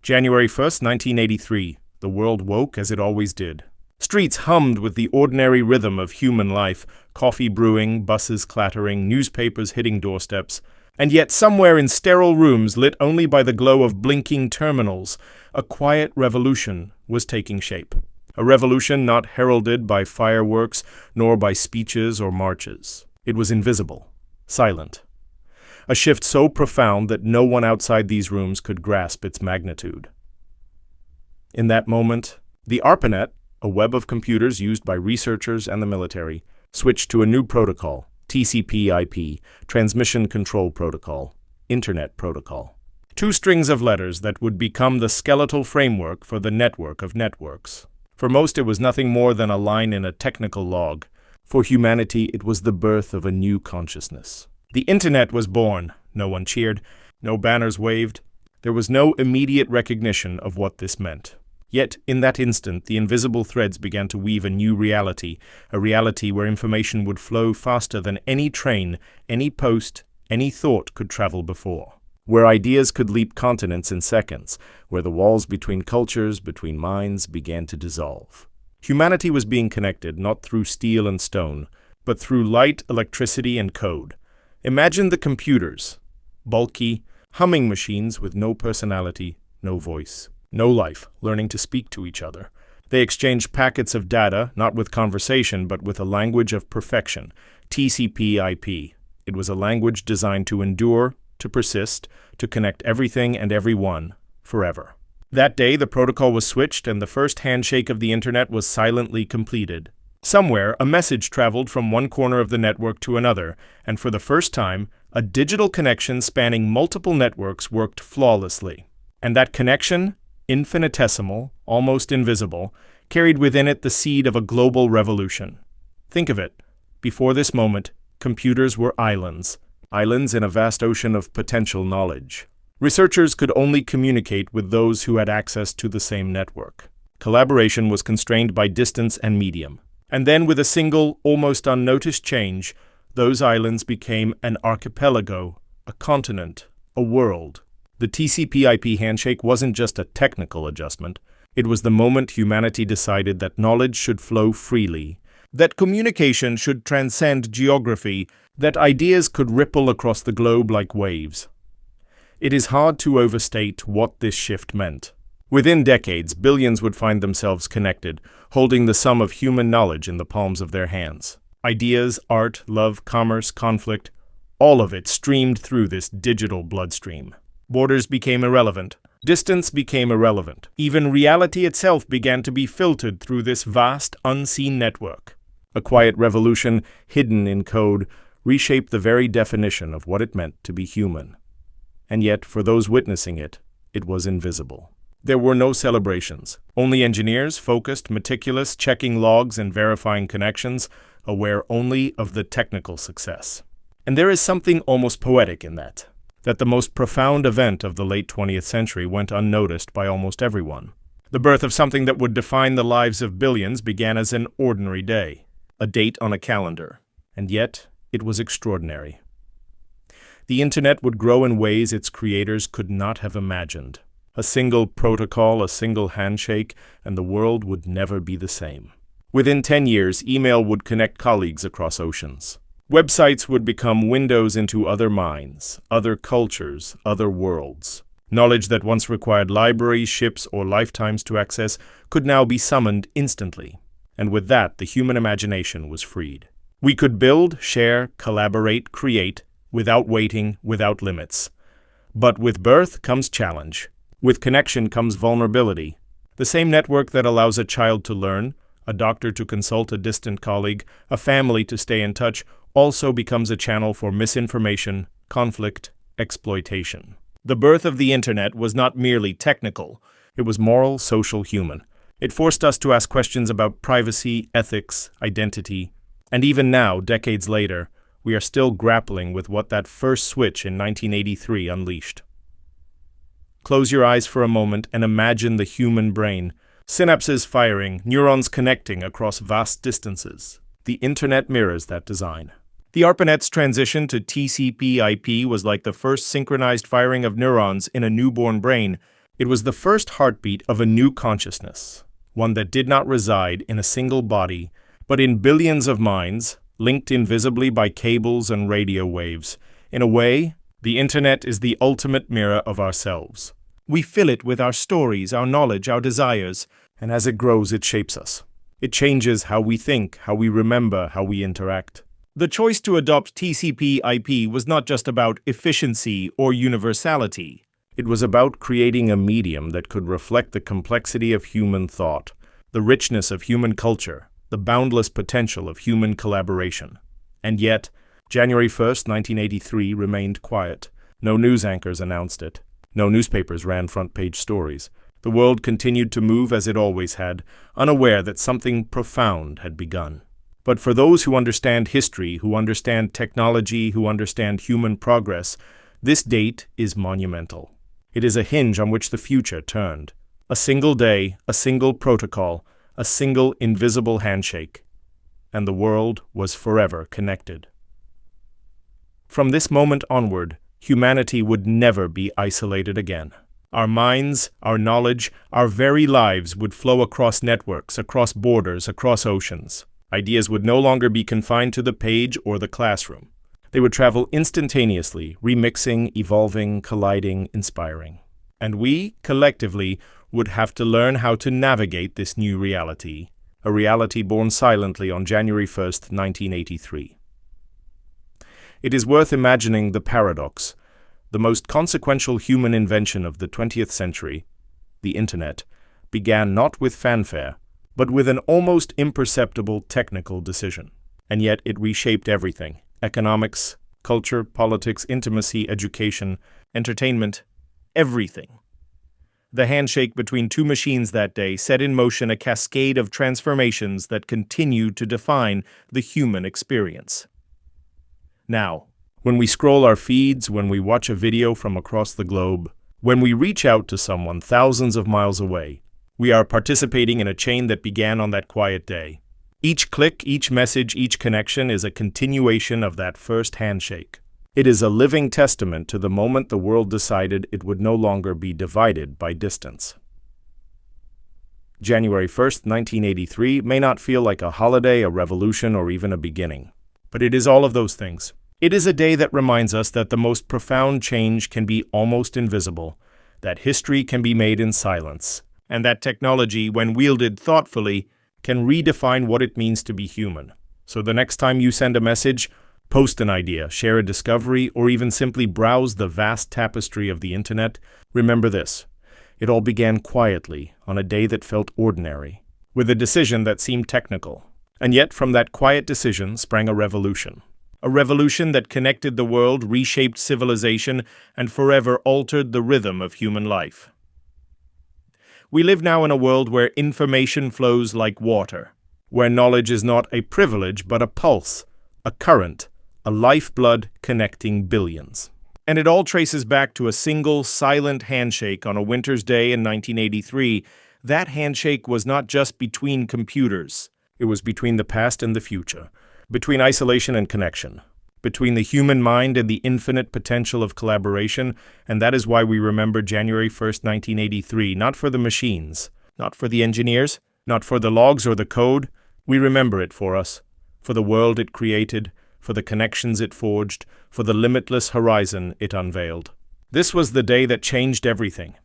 January 1st, 1983. The world woke as it always did. Streets hummed with the ordinary rhythm of human life, coffee brewing, buses clattering, newspapers hitting doorsteps. And yet somewhere in sterile rooms lit only by the glow of blinking terminals, a quiet revolution was taking shape. A revolution not heralded by fireworks nor by speeches or marches. It was invisible, silent. A shift so profound that no one outside these rooms could grasp its magnitude. In that moment, the ARPANET, a web of computers used by researchers and the military, switched to a new protocol, TCP/IP, Transmission Control Protocol, Internet Protocol. Two strings of letters that would become the skeletal framework for the network of networks. For most, it was nothing more than a line in a technical log. For humanity, it was the birth of a new consciousness. The Internet was born. No one cheered. No banners waved. There was no immediate recognition of what this meant. Yet, in that instant, the invisible threads began to weave a new reality, a reality where information would flow faster than any train, any post, any thought could travel before. Where ideas could leap continents in seconds, where the walls between cultures, between minds, began to dissolve. Humanity was being connected not through steel and stone, but through light, electricity, and code. Imagine the computers, bulky, humming machines with no personality, no voice, no life, learning to speak to each other. They exchanged packets of data, not with conversation, but with a language of perfection, TCP/IP. It was a language designed to endure, to persist, to connect everything and everyone, forever. That day, the protocol was switched and the first handshake of the Internet was silently completed. Somewhere, a message traveled from one corner of the network to another, and for the first time, a digital connection spanning multiple networks worked flawlessly. And that connection, infinitesimal, almost invisible, carried within it the seed of a global revolution. Think of it. Before this moment, computers were islands in a vast ocean of potential knowledge. Researchers could only communicate with those who had access to the same network. Collaboration was constrained by distance and medium. And then with a single, almost unnoticed change, those islands became an archipelago, a continent, a world. The TCP/IP handshake wasn't just a technical adjustment. It was the moment humanity decided that knowledge should flow freely, that communication should transcend geography, that ideas could ripple across the globe like waves. It is hard to overstate what this shift meant. Within decades, billions would find themselves connected, holding the sum of human knowledge in the palms of their hands. Ideas, art, love, commerce, conflict, all of it streamed through this digital bloodstream. Borders became irrelevant. Distance became irrelevant. Even reality itself began to be filtered through this vast, unseen network. A quiet revolution, hidden in code, reshaped the very definition of what it meant to be human. And yet, for those witnessing it, it was invisible. There were no celebrations. Only engineers, focused, meticulous, checking logs and verifying connections, aware only of the technical success. And there is something almost poetic in that the most profound event of the late 20th century went unnoticed by almost everyone. The birth of something that would define the lives of billions began as an ordinary day, a date on a calendar, and yet it was extraordinary. The Internet would grow in ways its creators could not have imagined. A single protocol, a single handshake, and the world would never be the same. Within 10 years, email would connect colleagues across oceans. Websites would become windows into other minds, other cultures, other worlds. Knowledge that once required libraries, ships, or lifetimes to access could now be summoned instantly. And with that, the human imagination was freed. We could build, share, collaborate, create, without waiting, without limits. But with birth comes challenge. With connection comes vulnerability. The same network that allows a child to learn, a doctor to consult a distant colleague, a family to stay in touch, also becomes a channel for misinformation, conflict, exploitation. The birth of the Internet was not merely technical. It was moral, social, human. It forced us to ask questions about privacy, ethics, identity. And even now, decades later, we are still grappling with what that first switch in 1983 unleashed. Close your eyes for a moment and imagine the human brain. Synapses firing, neurons connecting across vast distances. The Internet mirrors that design. The ARPANET's transition to TCP/IP was like the first synchronized firing of neurons in a newborn brain, It was the first heartbeat of a new consciousness, one that did not reside in a single body, but in billions of minds, linked invisibly by cables and radio waves. In a way, the internet is the ultimate mirror of ourselves. We fill it with our stories, our knowledge, our desires, and as it grows, it shapes us. It changes how we think, how we remember, how we interact. The choice to adopt TCP/IP was not just about efficiency or universality. It was about creating a medium that could reflect the complexity of human thought, the richness of human culture, the boundless potential of human collaboration. And yet, January 1st, 1983 remained quiet. No news anchors announced it. No newspapers ran front-page stories. The world continued to move as it always had, unaware that something profound had begun. But for those who understand history, who understand technology, who understand human progress, this date is monumental. It is a hinge on which the future turned. A single day, a single protocol, a single invisible handshake, and the world was forever connected. From this moment onward, humanity would never be isolated again. Our minds, our knowledge, our very lives would flow across networks, across borders, across oceans. Ideas would no longer be confined to the page or the classroom. They would travel instantaneously, remixing, evolving, colliding, inspiring. And we, collectively, would have to learn how to navigate this new reality, a reality born silently on January 1st, 1983. It is worth imagining the paradox. The most consequential human invention of the 20th century, the Internet, began not with fanfare, but with an almost imperceptible technical decision. And yet it reshaped everything: economics, culture, politics, intimacy, education, entertainment, everything. The handshake between two machines that day set in motion a cascade of transformations that continue to define the human experience. Now, when we scroll our feeds, when we watch a video from across the globe, when we reach out to someone thousands of miles away, we are participating in a chain that began on that quiet day. Each click, each message, each connection is a continuation of that first handshake. It is a living testament to the moment the world decided it would no longer be divided by distance. January 1st, 1983 may not feel like a holiday, a revolution, or even a beginning. But it is all of those things. It is a day that reminds us that the most profound change can be almost invisible, that history can be made in silence, and that technology, when wielded thoughtfully, can redefine what it means to be human. So the next time you send a message, post an idea, share a discovery, or even simply browse the vast tapestry of the internet, remember this: it all began quietly on a day that felt ordinary, with a decision that seemed technical. And yet from that quiet decision sprang a revolution. A revolution that connected the world, reshaped civilization, and forever altered the rhythm of human life. We live now in a world where information flows like water, where knowledge is not a privilege but a pulse, a current, a lifeblood connecting billions. And it all traces back to a single, silent handshake on a winter's day in 1983. That handshake was not just between computers. It was between the past and the future, between isolation and connection, between the human mind and the infinite potential of collaboration, and that is why we remember January 1st, 1983, not for the machines, not for the engineers, not for the logs or the code. We remember it for us, for the world it created, for the connections it forged, for the limitless horizon it unveiled. This was the day that changed everything.